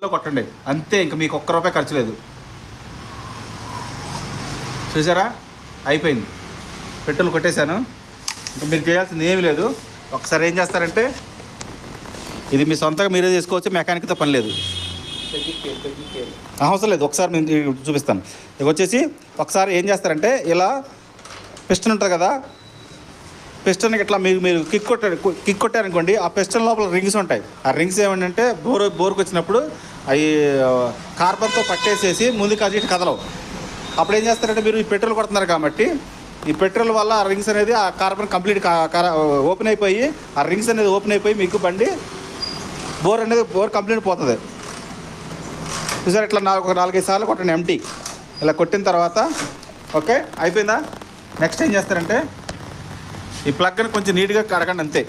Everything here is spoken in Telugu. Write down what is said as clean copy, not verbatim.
కొట్టండి అంతే, ఇంకా మీకు ఒక్క రూపాయి ఖర్చు లేదు. చూసారా, అయిపోయింది. పెట్రోల్ కొట్టేశాను. ఇంకా మీరు చేయాల్సింది ఏమీ లేదు. ఒకసారి ఏం చేస్తారంటే, ఇది మీ సొంతంగా మీరే చేసుకోవచ్చు, మెకానిక్తో పని లేదు, అవసరం లేదు. ఒకసారి నేను చూపిస్తాను. ఇక వచ్చేసి ఒకసారి ఏం చేస్తారంటే, ఇలా పిస్టన్ ఉంటుంది కదా, పిస్టన్కి ఇట్లా మీరు కిక్ కొట్టారనుకోండి, ఆ పిస్టన్ లోపల రింగ్స్ ఉంటాయి. ఆ రింగ్స్ ఏమంటే బోర్కి వచ్చినప్పుడు అవి కార్బన్తో పట్టేసేసి ముందుకు అటు ఇటు కదలవు. అప్పుడు ఏం చేస్తారంటే, మీరు ఈ పెట్రోల్ కొడుతున్నారు కాబట్టి ఈ పెట్రోల్ వల్ల ఆ రింగ్స్ అనేది ఆ కార్బన్ కంప్లీట్ ఓపెన్ అయిపోయి, ఆ రింగ్స్ అనేది ఓపెన్ అయిపోయి మీకు బండి బోర్ కంప్లీట్ పోతుంది. చూసారు, ఇట్లా 4-5 సార్లు కొట్టండి ఎంటీ. ఇలా కొట్టిన తర్వాత ఓకే అయిపోయిందా. నెక్స్ట్ ఏం చేస్తారంటే, ఈ ప్లగ్ని కొంచెం నీట్గా కడగండి అంతే.